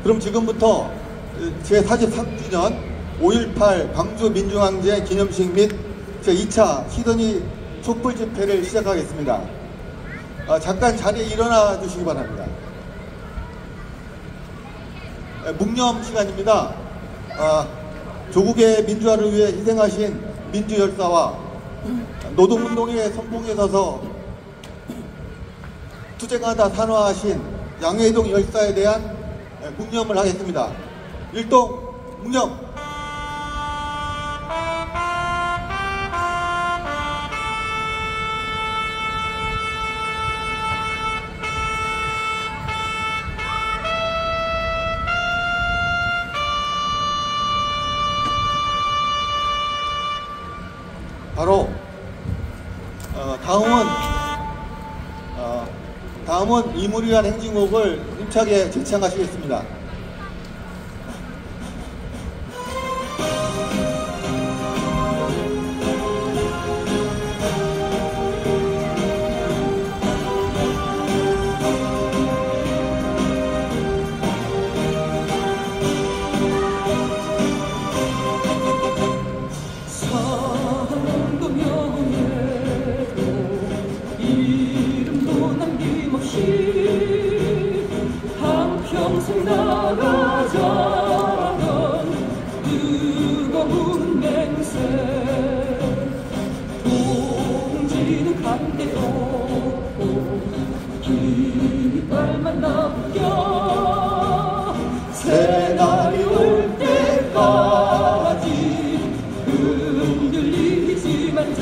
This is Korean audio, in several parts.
그럼 지금부터 제43주년 5.18 광주 민중항쟁 기념식 및 제2차 시드니 촛불 집회를 시작하겠습니다. 잠깐 자리에 일어나 주시기 바랍니다. 묵념 시간입니다. 조국의 민주화를 위해 희생하신 민주열사와 노동운동의 선봉에 서서 투쟁하다 산화하신 양회동 열사에 대한 묵념을 하겠습니다. 일동 묵념. 바로 다음은 이물을 위한 행진곡을 힘차게 제창하시겠습니다. 평생 나가자던 뜨거운 맹세 동지는 간대도 깃발만 남겨 새날이 올 때까지 흔들리지 말자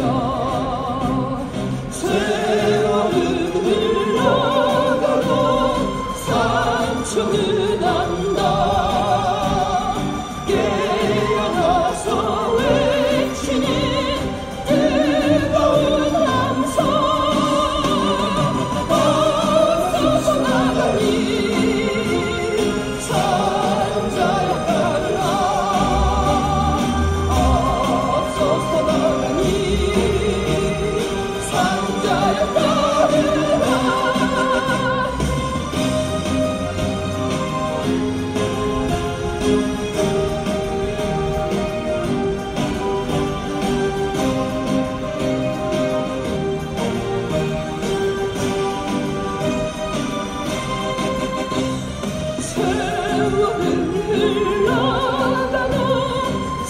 세월은 흘러가고 산청은 안다 깨어나서 외치는 뜨거운 함성 앞서서 나가니 산자야 따르라 앞서서 나가니 산자야 따르라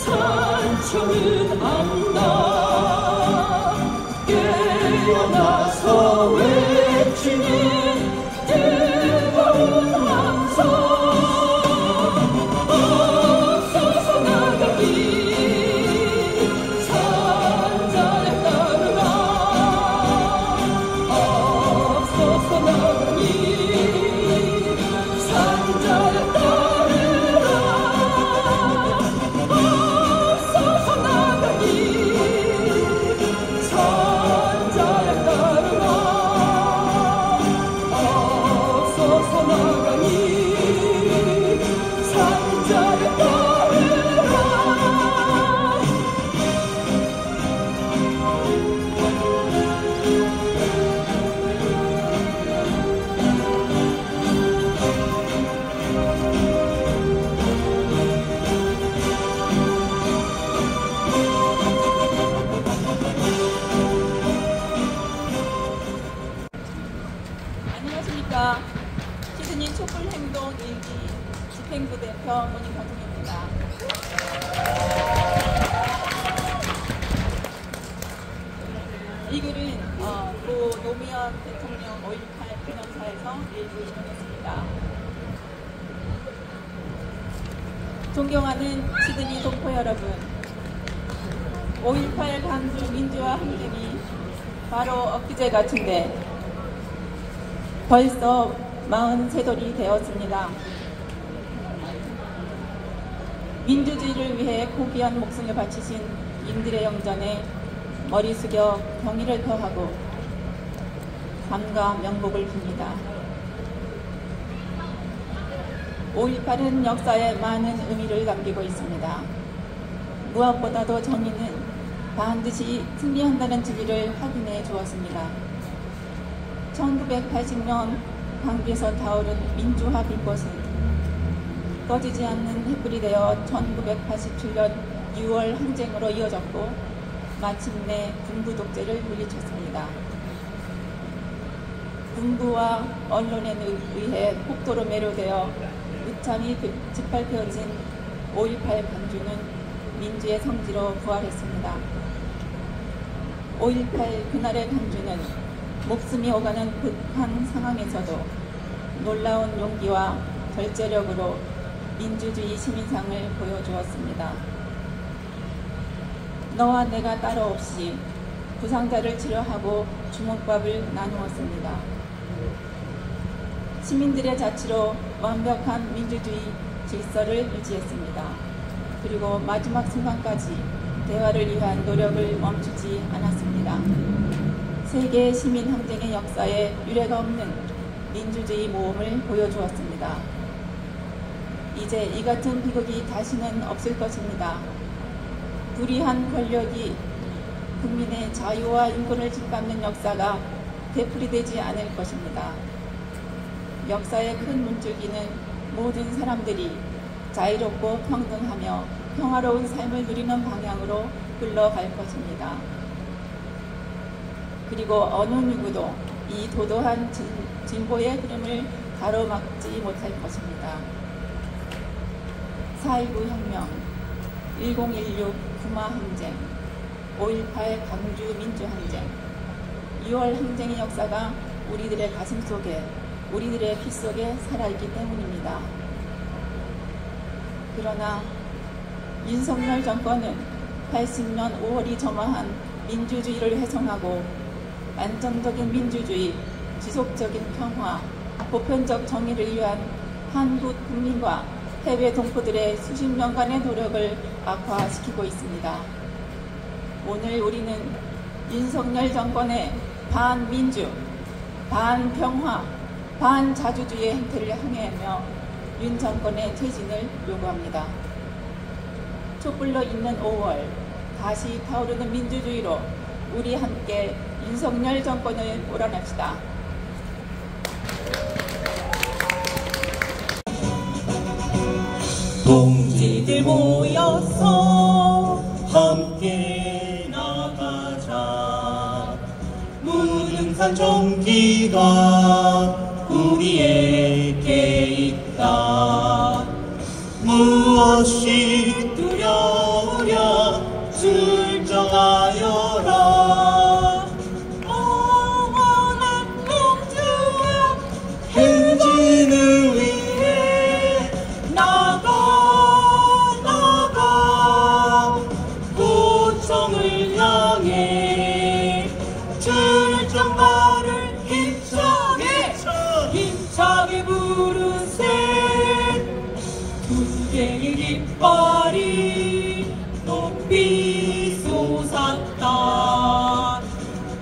산청은 안다 깨어나서 외치는 뜨거운 함성 앞서서 나가기 산자에 따르라 앞서서 나가기 산자에 따르라 앞서서 나가기 산자에 따르라 앞서서 나가니 산자에 따르라 안녕하십니까. 시드니 촛불행동 1기 집행부 대표 문인경입니다. 이 글은 고 노무현 대통령 5.18 기념사에서 일부 인용했습니다. 존경하는 시드니 동포 여러분, 5.18 광주 민주화 항쟁이 바로 엊그제 같은데 벌써 43돌이 되었습니다. 민주주의를 위해 고귀한 목숨을 바치신 인들의 영전에 머리 숙여 경의를 표하고 감과 명복을 빕니다. 5.18은 역사에 많은 의미를 남기고 있습니다. 무엇보다도 정의는 반드시 승리한다는 진리를 확인해 주었습니다. 1980년 광주에서 타오른 민주화 빛꽃은 꺼지지 않는 횃불이 되어 1987년 6월 항쟁으로 이어졌고 마침내 군부 독재를 물리쳤습니다. 군부와 언론에 의해 폭도로 매료되어 무참히 짓밟혀진 5.18 광주는 민주의 성지로 부활했습니다. 5.18 그날의 광주는 목숨이 오가는 극한 상황에서도 놀라운 용기와 절제력으로 민주주의 시민상을 보여주었습니다. 너와 내가 따로 없이 부상자를 치료하고 주먹밥을 나누었습니다. 시민들의 자치로 완벽한 민주주의 질서를 유지했습니다. 그리고 마지막 순간까지 대화를 위한 노력을 멈추지 않았습니다. 세계 시민 항쟁의 역사에 유례가 없는 민주주의 모험을 보여주었습니다. 이제 이 같은 비극이 다시는 없을 것입니다. 불의한 권력이 국민의 자유와 인권을 짓밟는 역사가 되풀이되지 않을 것입니다. 역사의 큰 문줄기는 모든 사람들이 자유롭고 평등하며 평화로운 삶을 누리는 방향으로 흘러갈 것입니다. 그리고 어느 누구도 이 도도한 진보의 흐름을 가로막지 못할 것입니다. 4.19 혁명, 1016 구마 항쟁, 5.18 광주 민주항쟁, 6월 항쟁의 역사가 우리들의 가슴 속에, 우리들의 피 속에 살아있기 때문입니다. 그러나 윤석열 정권은 80년 5월이 점화한 민주주의를 훼손하고 안정적인 민주주의, 지속적인 평화, 보편적 정의를 위한 한국 국민과 해외 동포들의 수십 년간의 노력을 악화시키고 있습니다. 오늘 우리는 윤석열 정권의 반민주, 반평화, 반자주주의 행태를 항의하며 윤 정권의 퇴진을 요구합니다. 촛불로 있는 5월, 다시 타오르는 민주주의로 우리 함께 윤석열 정권을 몰아냅시다. 동지들 모여서 함께 나가자. 무등산 종기가 우리에게 있다. 무엇이 두려우랴 출정하여라. 영원한 민주화 행진을 위해 나가 고청을 향해 출정가를 힘차게 부르세. 군대의 깃발이 높이 솟았다.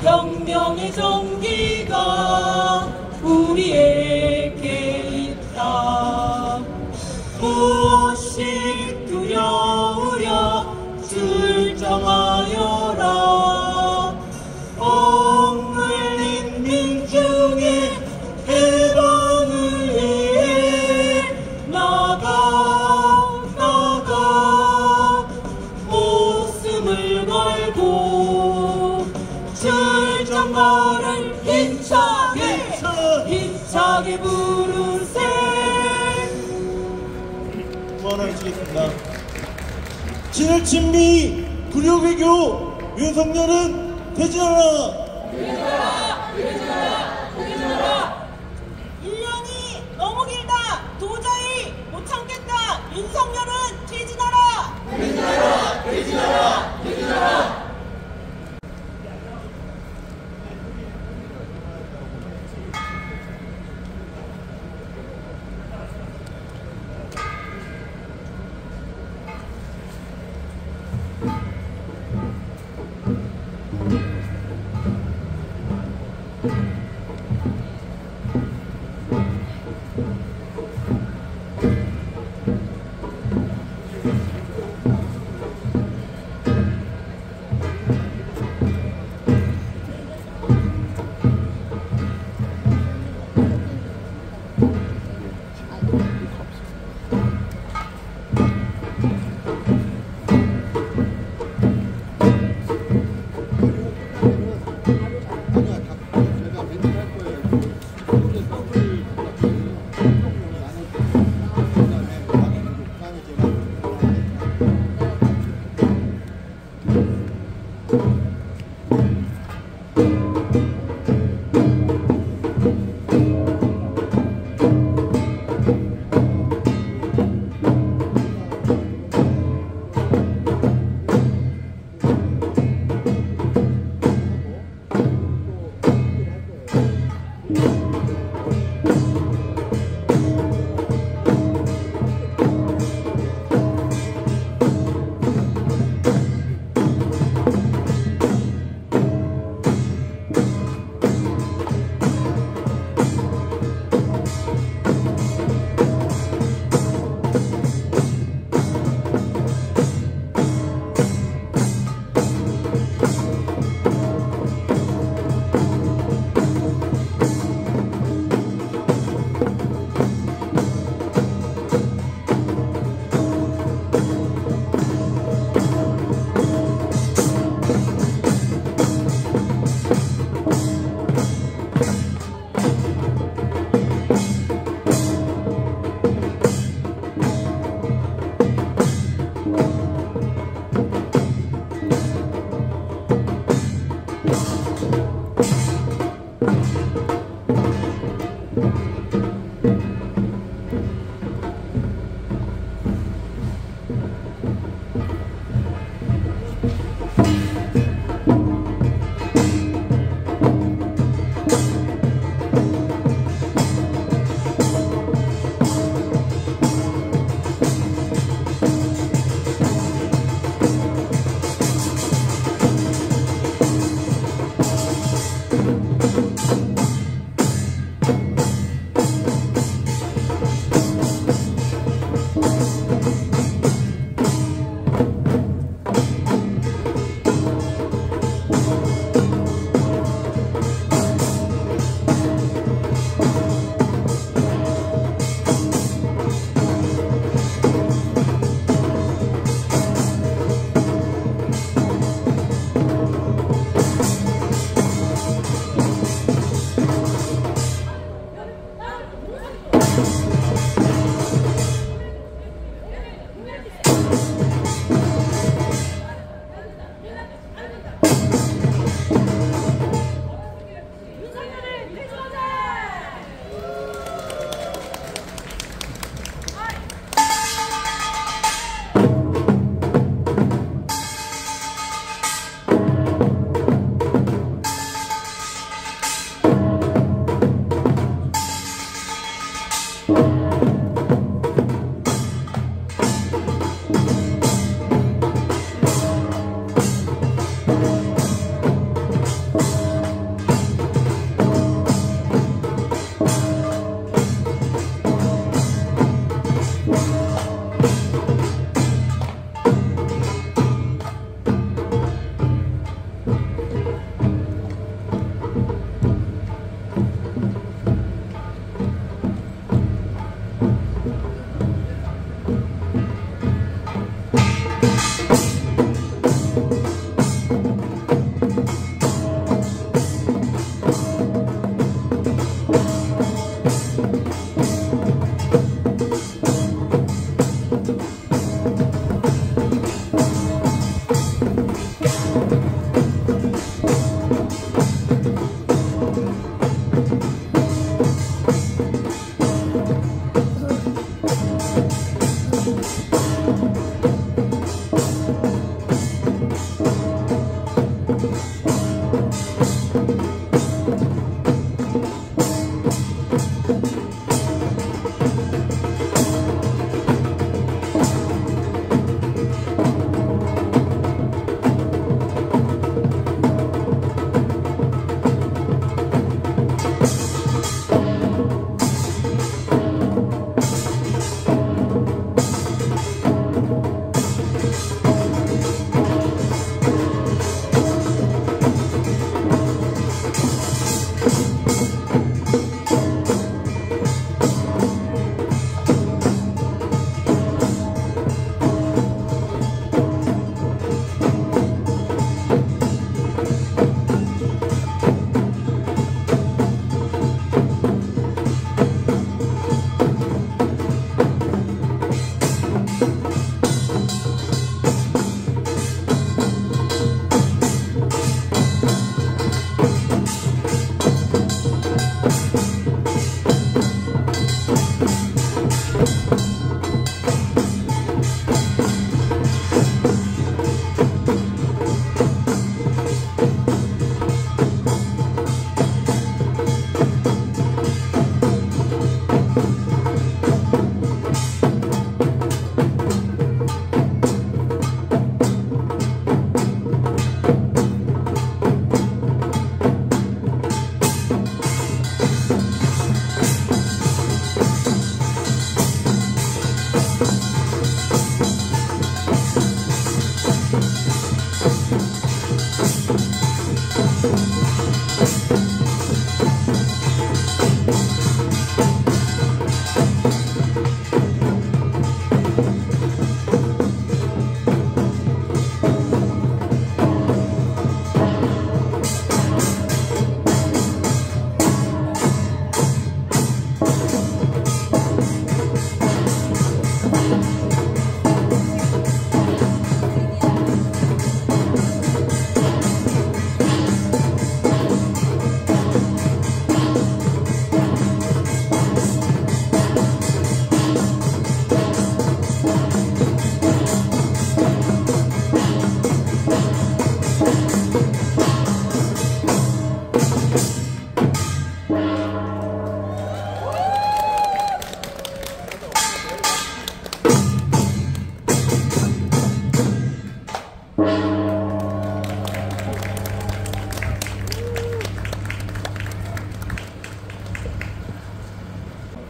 혁명의 정기가 우리에게 있다. 무엇이 두려우랴 출정하여라. 옥물린 민중의 해방을 위해 나가 목숨을 걸고 출정가를 힘차게 부르세. 원하시겠습니다. 친일 친미 불효외교 윤석열은 퇴진하라. 1년이 너무 길다. 도저히 못 참겠다. 윤석열은 퇴진하라.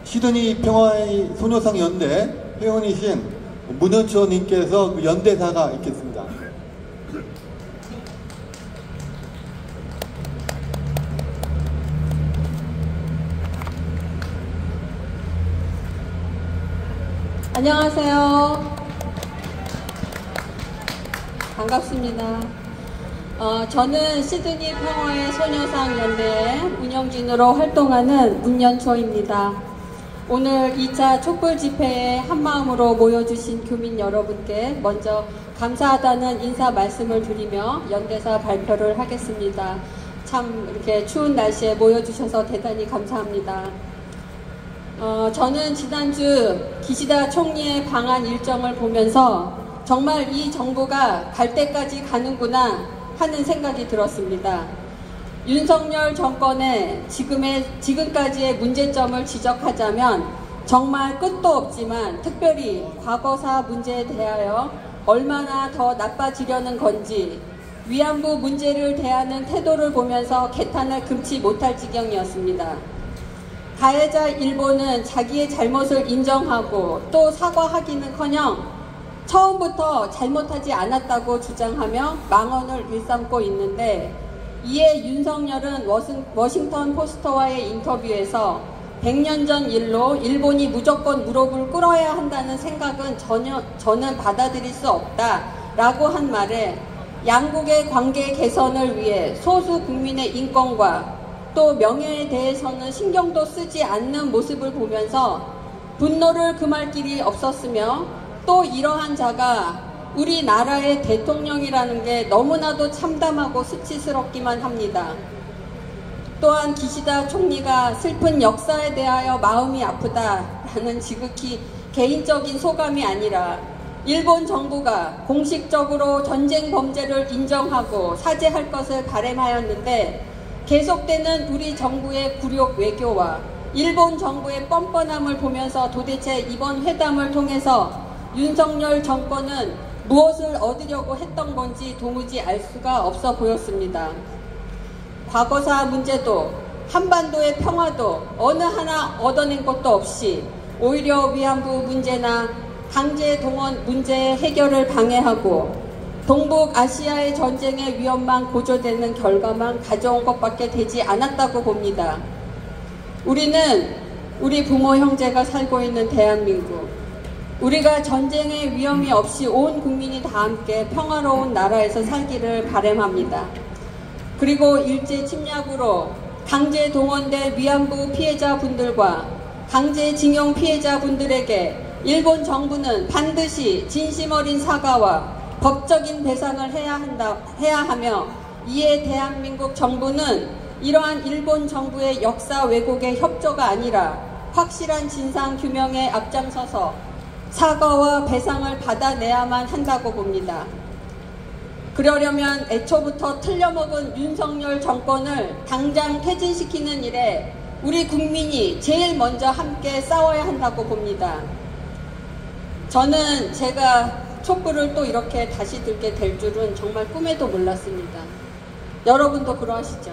시드니 평화의 소녀상 연대 회원이신 문현초님께서 그 연대사가 있겠습니다. 안녕하세요. 반갑습니다. 저는 시드니 평화의 소녀상 연대의 운영진으로 활동하는 문연초입니다. 오늘 2차 촛불 집회에 한마음으로 모여주신 교민 여러분께 먼저 감사하다는 인사 말씀을 드리며 연대사 발표를 하겠습니다. 참 이렇게 추운 날씨에 모여주셔서 대단히 감사합니다. 저는 지난주 기시다 총리의 방한 일정을 보면서 정말 이 정부가 갈 때까지 가는구나 하는 생각이 들었습니다. 윤석열 정권의 지금까지의 문제점을 지적하자면 정말 끝도 없지만 특별히 과거사 문제에 대하여 얼마나 더 나빠지려는 건지 위안부 문제를 대하는 태도를 보면서 개탄을 금치 못할 지경이었습니다. 가해자 일본은 자기의 잘못을 인정하고 또 사과하기는커녕 처음부터 잘못하지 않았다고 주장하며 망언을 일삼고 있는데, 이에 윤석열은 워싱턴 포스트와의 인터뷰에서 100년 전 일로 일본이 무조건 무릎을 꿇어야 한다는 생각은 저는 받아들일 수 없다라고 한 말에 양국의 관계 개선을 위해 소수 국민의 인권과 또 명예에 대해서는 신경도 쓰지 않는 모습을 보면서 분노를 금할 길이 없었으며, 또 이러한 자가 우리나라의 대통령이라는 게 너무나도 참담하고 수치스럽기만 합니다. 또한 기시다 총리가 슬픈 역사에 대하여 마음이 아프다라는 지극히 개인적인 소감이 아니라 일본 정부가 공식적으로 전쟁 범죄를 인정하고 사죄할 것을 바람하였는데, 계속되는 우리 정부의 굴욕 외교와 일본 정부의 뻔뻔함을 보면서 도대체 이번 회담을 통해서 윤석열 정권은 무엇을 얻으려고 했던 건지 도무지 알 수가 없어 보였습니다. 과거사 문제도 한반도의 평화도 어느 하나 얻어낸 것도 없이 오히려 위안부 문제나 강제 동원 문제의 해결을 방해하고 동북아시아의 전쟁의 위험만 고조되는 결과만 가져온 것밖에 되지 않았다고 봅니다. 우리는 우리 부모 형제가 살고 있는 대한민국, 우리가 전쟁의 위험이 없이 온 국민이 다 함께 평화로운 나라에서 살기를 바람합니다. 그리고 일제 침략으로 강제 동원된 위안부 피해자분들과 강제징용 피해자분들에게 일본 정부는 반드시 진심 어린 사과와 법적인 배상을 해야 하며, 이에 대한민국 정부는 이러한 일본 정부의 역사 왜곡의 협조가 아니라 확실한 진상 규명에 앞장서서 사과와 배상을 받아내야만 한다고 봅니다. 그러려면 애초부터 틀려먹은 윤석열 정권을 당장 퇴진시키는 일에 우리 국민이 제일 먼저 함께 싸워야 한다고 봅니다. 저는 제가 촛불을 또 이렇게 다시 들게 될 줄은 정말 꿈에도 몰랐습니다. 여러분도 그러하시죠?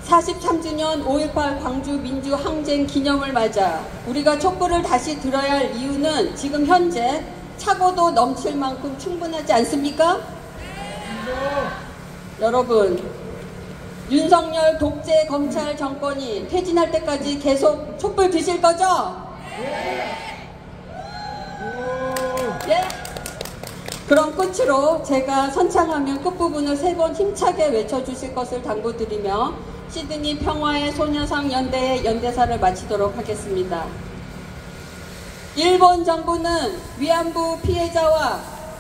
43주년 5.18 광주 민주항쟁 기념을 맞아 우리가 촛불을 다시 들어야 할 이유는 지금 현재 차고도 넘칠 만큼 충분하지 않습니까? 여러분, 윤석열 독재 검찰 정권이 퇴진할 때까지 계속 촛불 드실 거죠? 예? 그럼 끝으로 제가 선창하면 끝부분을 3번 힘차게 외쳐주실 것을 당부드리며 시드니 평화의 소녀상 연대의 연대사를 마치도록 하겠습니다. 일본 정부는 위안부 피해자와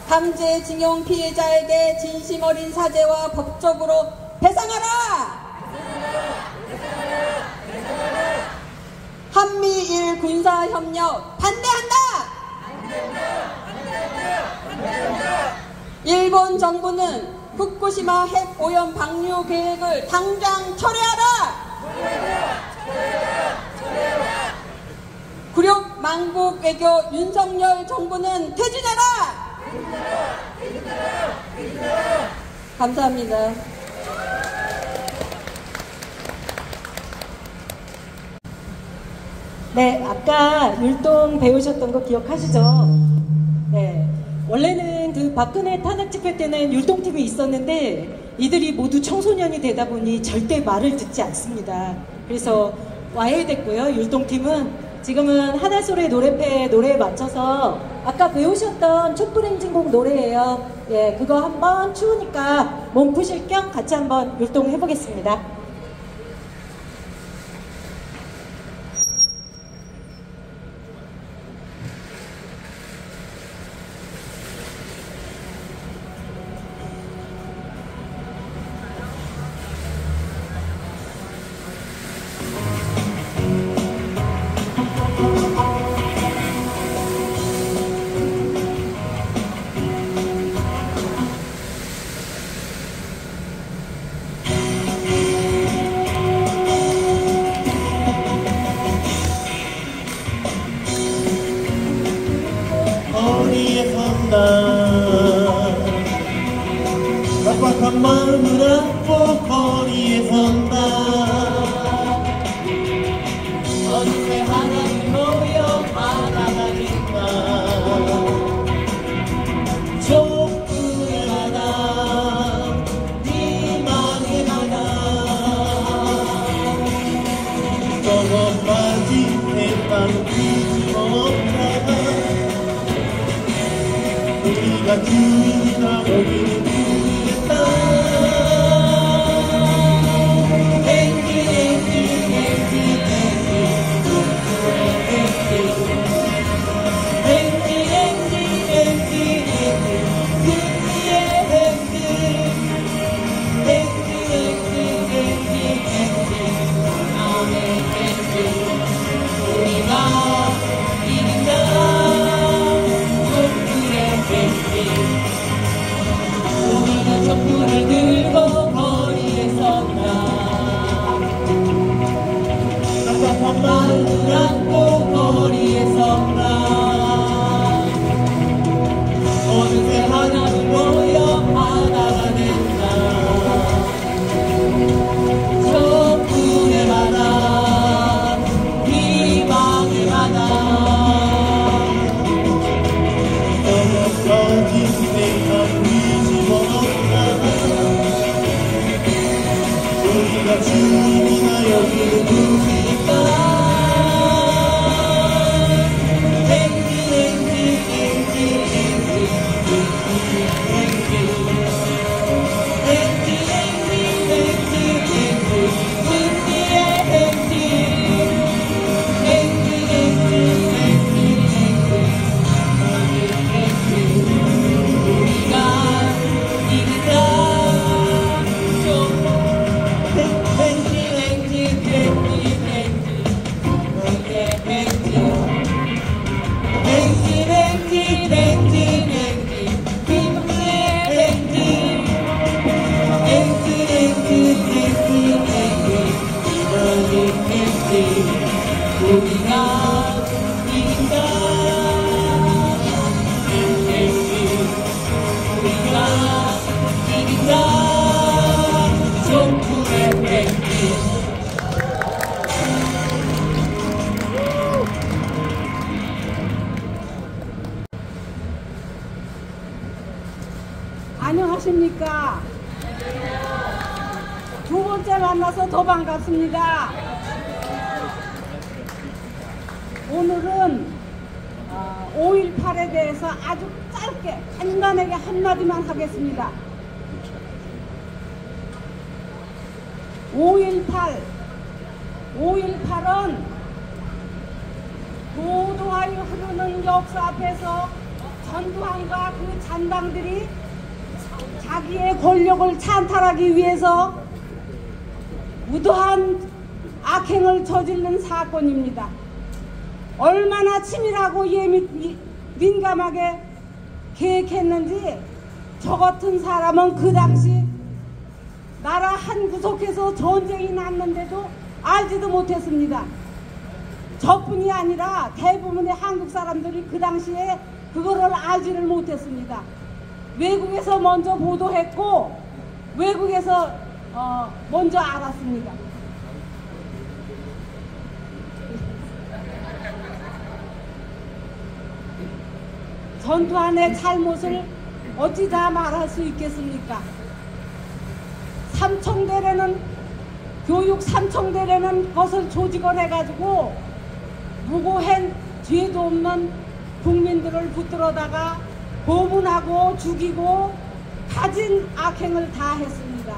강제징용 피해자에게 진심 어린 사죄와 법적으로 배상하라! 한미일 군사협력 반대한다! 일본 정부는 후쿠시마 핵 오염 방류 계획을 당장 철회하라! 굴욕 망국 외교 윤석열 정부는 퇴진하라! 감사합니다. 네, 아까 율동 배우셨던 거 기억하시죠? 네. 원래는 그 박근혜 탄핵 집회 때는 율동팀이 있었는데 이들이 모두 청소년이 되다 보니 절대 말을 듣지 않습니다. 그래서 와야 됐고요. 율동팀은 지금은 하늘소리 노래패 노래에 맞춰서 아까 배우셨던 촛불 행진곡 노래예요. 예, 그거 한번 추우니까 몸 푸실 겸 같이 한번 율동해 보겠습니다. 깜빡한 마음을 안고 거리에 선다. 어느새 하나님 모여 바다가 있다. 촛불의 바다 희망의 바다. 우리가 주님이나 여기는 누구겠다. 촛불을 들고 거리에 섰다. 답답한 마음을 안고 거리에 섰다. 어느새 하나는 모여 하나가 된다. 촛불의 바다, 희망의 바다. 넘어진 생각 우리가 주님이나 여기는 누구일까. 안녕하십니까? 두 번째 만나서 더 반갑습니다. 오늘은 5.18에 대해서 아주 짧게 간단하게 한마디만 하겠습니다. 5.18은 도도하여 흐르는 역사 앞에서 전두환과 그 잔당들이 자기의 권력을 찬탈하기 위해서 무도한 악행을 저지른 사건입니다. 얼마나 치밀하고 민감하게 계획했는지 저 같은 사람은 그 당시 나라 한 구석에서 전쟁이 났는데도 알지도 못했습니다. 저뿐이 아니라 대부분의 한국 사람들이 그 당시에 그거를 알지를 못했습니다. 외국에서 먼저 보도했고 외국에서 먼저 알았습니다. 전두환의 잘못을 어찌 다 말할 수 있겠습니까? 교육 삼청대라는 것을 조직을 해가지고 무고한 죄도 없는 국민들을 붙들어다가 고문하고 죽이고 가진 악행을 다 했습니다.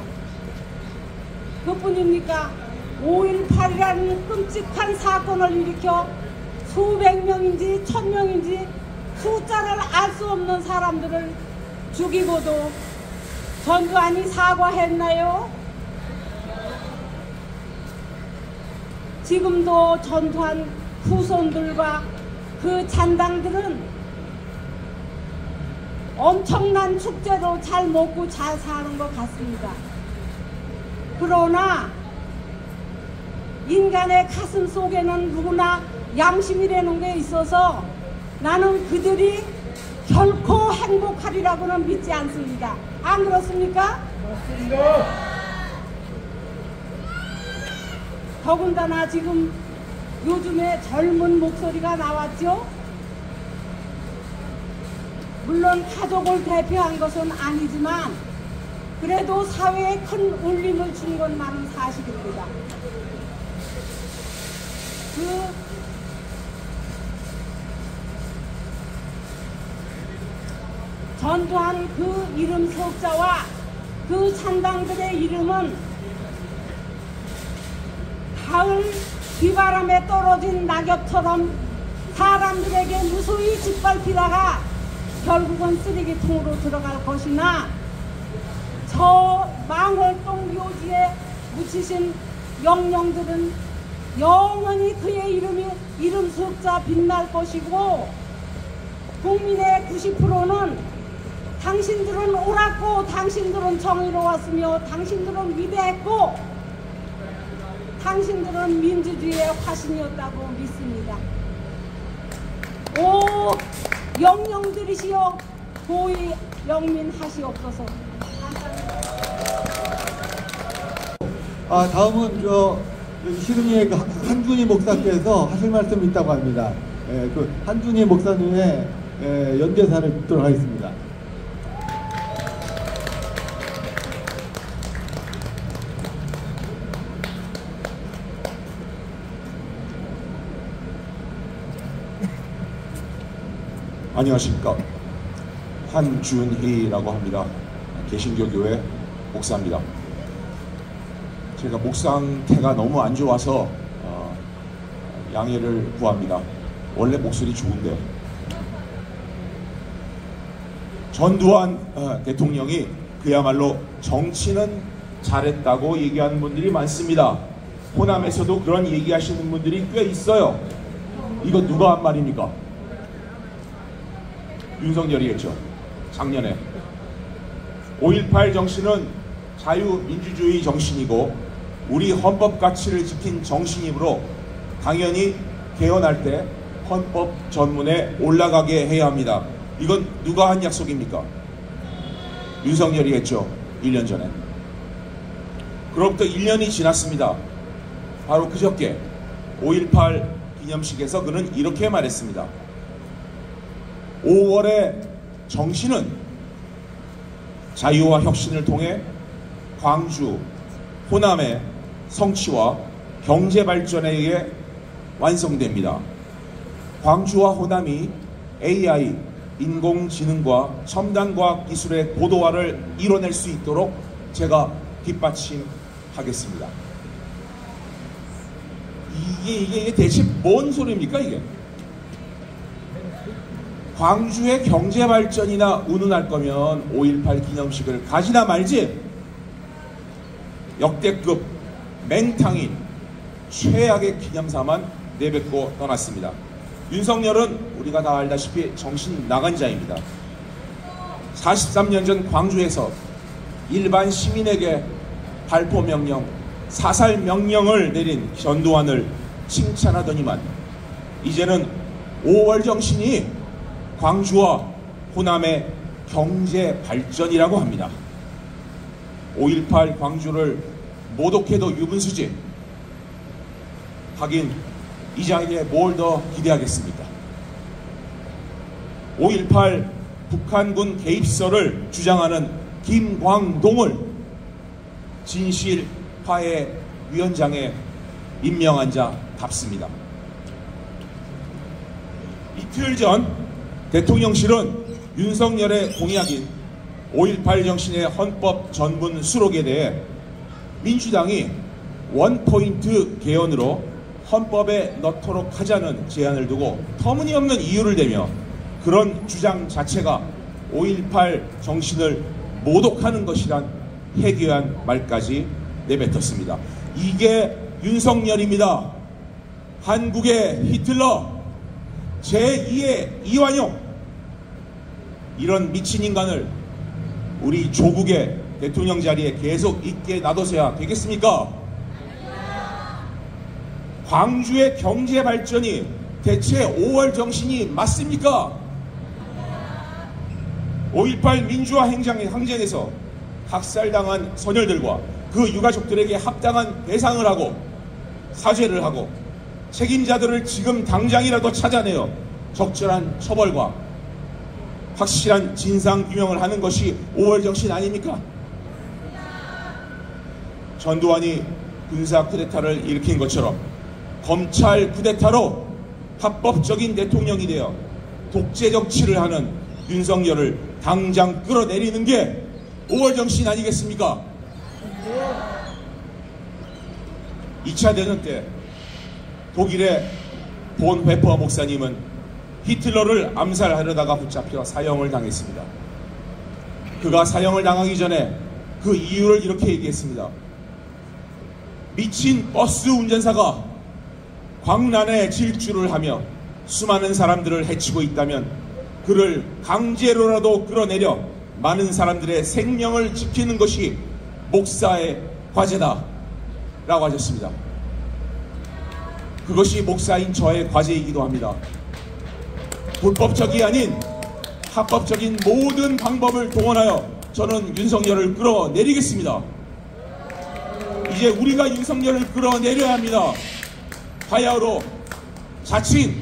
그뿐입니까? 5.18이라는 끔찍한 사건을 일으켜 수백 명인지 1000명인지 숫자를 알 수 없는 사람들을 죽이고도 전두환이 사과했나요? 지금도 전두환 후손들과 그 잔당들은 엄청난 축제로 잘 먹고 잘 사는 것 같습니다. 그러나 인간의 가슴 속에는 누구나 양심이라는 게 있어서 나는 그들이 결코 행복하리라고는 믿지 않습니다. 안 그렇습니까? 맞습니다. 더군다나 지금 요즘에 젊은 목소리가 나왔죠? 물론 가족을 대표한 것은 아니지만 그래도 사회에 큰 울림을 준 것만은 사실입니다. 전두환 그 이름 석자와 그 산당들의 이름은 가을 비바람에 떨어진 낙엽처럼 사람들에게 무수히 짓밟히다가 결국은 쓰레기통으로 들어갈 것이나 저 망월동 묘지에 묻히신 영령들은 영원히 그의 이름 석자 빛날 것이고 국민의 90%는 당신들은 옳았고 당신들은 정의로웠으며 당신들은 위대했고 당신들은 민주주의의 화신이었다고 믿습니다. 오 영령들이시여 고이 영민하시옵소서. 다음은 시드니의 한준희 목사께서 하실 말씀이 있다고 합니다. 그 한준희 목사님의 연대사를 듣도록 하겠습니다. 안녕하십니까. 한준희라고 합니다. 개신교교회 목사입니다. 제가 목 상태가 너무 안 좋아서 양해를 구합니다. 원래 목소리 좋은데. 전두환 대통령이 그야말로 정치는 잘했다고 얘기하는 분들이 많습니다. 호남에서도 그런 얘기하시는 분들이 꽤 있어요. 이거 누가 한 말입니까? 윤석열이겠죠. 작년에 5.18 정신은 자유민주주의 정신이고 우리 헌법 가치를 지킨 정신이므로 당연히 개헌할 때 헌법 전문에 올라가게 해야 합니다. 이건 누가 한 약속입니까? 윤석열이 했죠. 1년 전에. 그로부터 1년이 지났습니다. 바로 그저께 5.18 기념식에서 그는 이렇게 말했습니다. 5월의 정신은 자유와 혁신을 통해 광주, 호남의 성취와 경제 발전에 의해 완성됩니다. 광주와 호남이 AI, 인공지능과 첨단과학 기술의 고도화를 이뤄낼 수 있도록 제가 뒷받침하겠습니다. 이게 대체 뭔 소리입니까 이게? 광주의 경제 발전이나 운운할 거면 5.18 기념식을 가지나 말지. 역대급 맹탕인 최악의 기념사만 내뱉고 떠났습니다. 윤석열은 우리가 다 알다시피 정신 나간 자입니다. 43년 전 광주에서 일반 시민에게 발포 명령, 사살 명령을 내린 전두환을 칭찬하더니만 이제는 5월 정신이 광주와 호남의 경제 발전이라고 합니다. 5.18 광주를 모독해도 유분수지. 하긴 이자에게 뭘 더 기대하겠습니까? 5.18 북한군 개입설을 주장하는 김광동을 진실화해위원장에 임명한 자답습니다. 이틀 전 대통령실은 윤석열의 공약인 5.18 정신의 헌법 전문 수록에 대해 민주당이 원포인트 개헌으로 헌법에 넣도록 하자는 제안을 두고 터무니없는 이유를 대며 그런 주장 자체가 5.18 정신을 모독하는 것이란 해괴한 말까지 내뱉었습니다. 이게 윤석열입니다. 한국의 히틀러, 제2의 이완용. 이런 미친 인간을 우리 조국의 대통령 자리에 계속 있게 놔둬서야 되겠습니까? 광주의 경제 발전이 대체 5월 정신이 맞습니까? 5.18 민주화 항쟁에서 학살당한 소녀들과 그 유가족들에게 합당한 배상을 하고 사죄를 하고 책임자들을 지금 당장이라도 찾아내어 적절한 처벌과 확실한 진상 규명을 하는 것이 5월 정신 아닙니까? 전두환이 군사 쿠데타를 일으킨 것처럼 검찰 쿠데타로 합법적인 대통령이 되어 독재 정치를 하는 윤석열을 당장 끌어내리는 게 5월 정신 아니겠습니까? 2차 대전 때 독일의 본 회퍼 목사님은 히틀러를 암살하려다가 붙잡혀 사형을 당했습니다. 그가 사형을 당하기 전에 그 이유를 이렇게 얘기했습니다. 미친 버스 운전사가 광란에 질주를 하며 수많은 사람들을 해치고 있다면 그를 강제로라도 끌어내려 많은 사람들의 생명을 지키는 것이 목사의 과제다 라고 하셨습니다. 그것이 목사인 저의 과제이기도 합니다. 불법적이 아닌 합법적인 모든 방법을 동원하여 저는 윤석열을 끌어내리겠습니다. 이제 우리가 윤석열을 끌어내려야 합니다. 바야흐로 자칭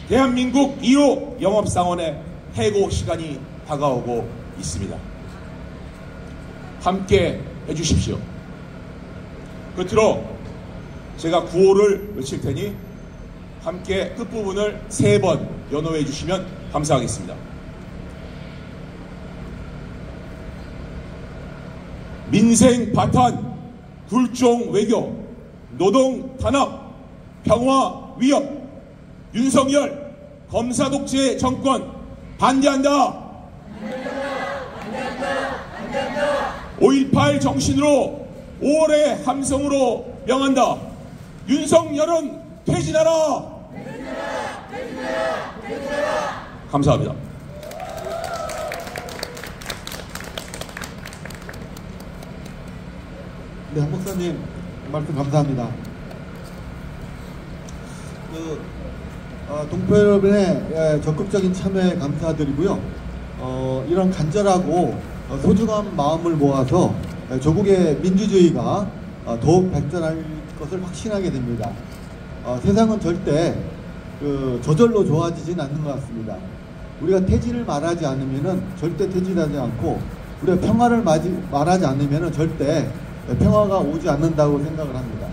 대한민국 1호 영업사원의 해고 시간이 다가오고 있습니다. 함께 해주십시오. 끝으로 제가 구호를 외칠 테니 함께 끝부분을 3번 연호해 주시면 감사하겠습니다. 민생 바탄, 굴종 외교, 노동 탄압, 평화 위협, 윤석열 검사 독재 정권 반대한다. 5.18 정신으로 5월의 함성으로 명한다. 윤석열은 퇴진하라. 감사합니다. 네, 한 목사님 말씀 감사합니다. 동포여러분의 적극적인 참여에 감사드리고요. 이런 간절하고 소중한 마음을 모아서 조국의 민주주의가 더욱 발전할 것을 확신하게 됩니다. 세상은 절대 저절로 좋아지진 않는 것 같습니다. 우리가 퇴진을 말하지 않으면은 절대 퇴진하지 않고, 우리가 평화를 말하지 않으면은 절대 평화가 오지 않는다고 생각을 합니다.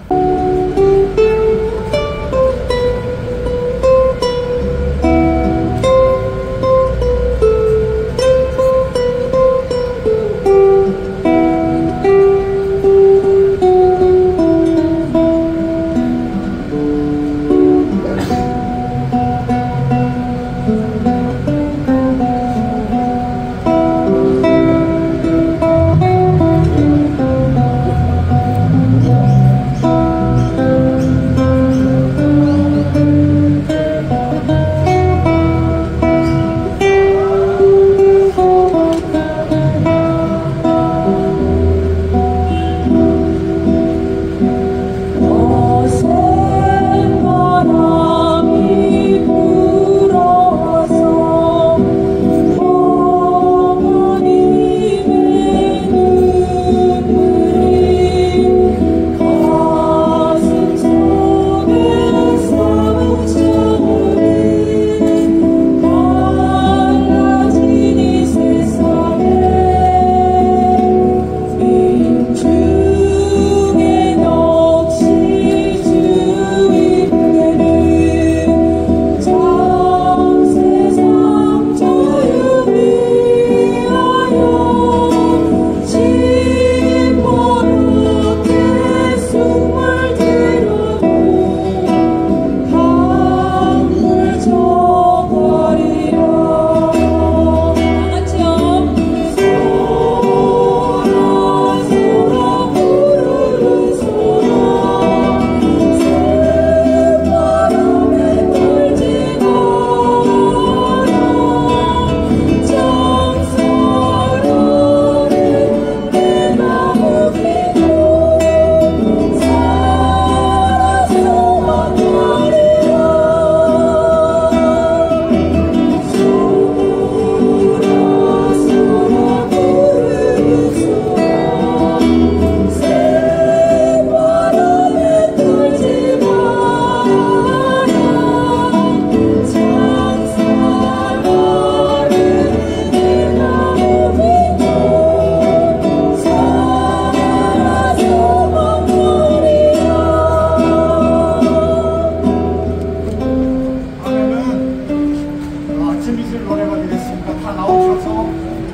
아침 이슬 노래가 되겠습니다. 다 나오셔서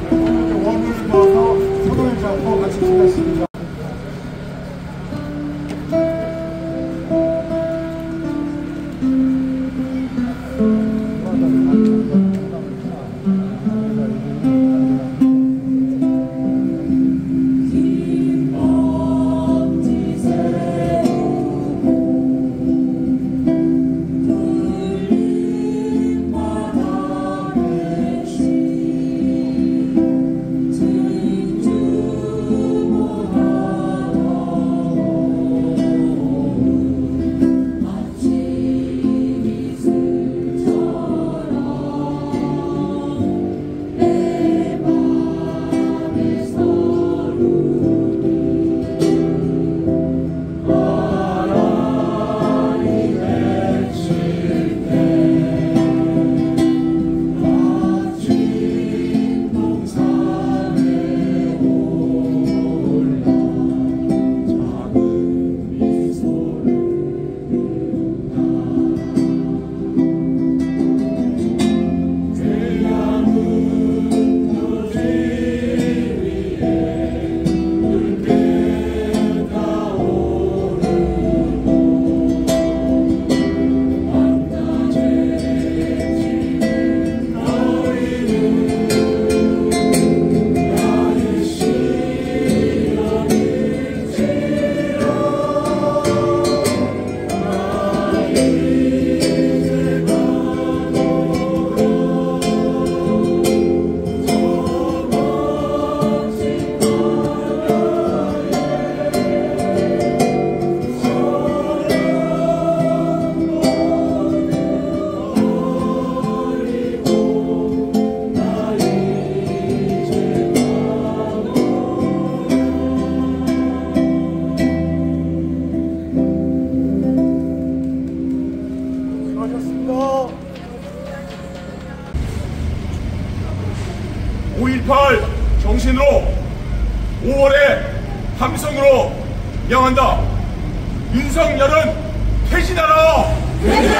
원을 넣어서 손을 잡고 같이 지냈습니다. 정신으로 5월의 함성으로 명한다. 윤석열은 퇴진하라!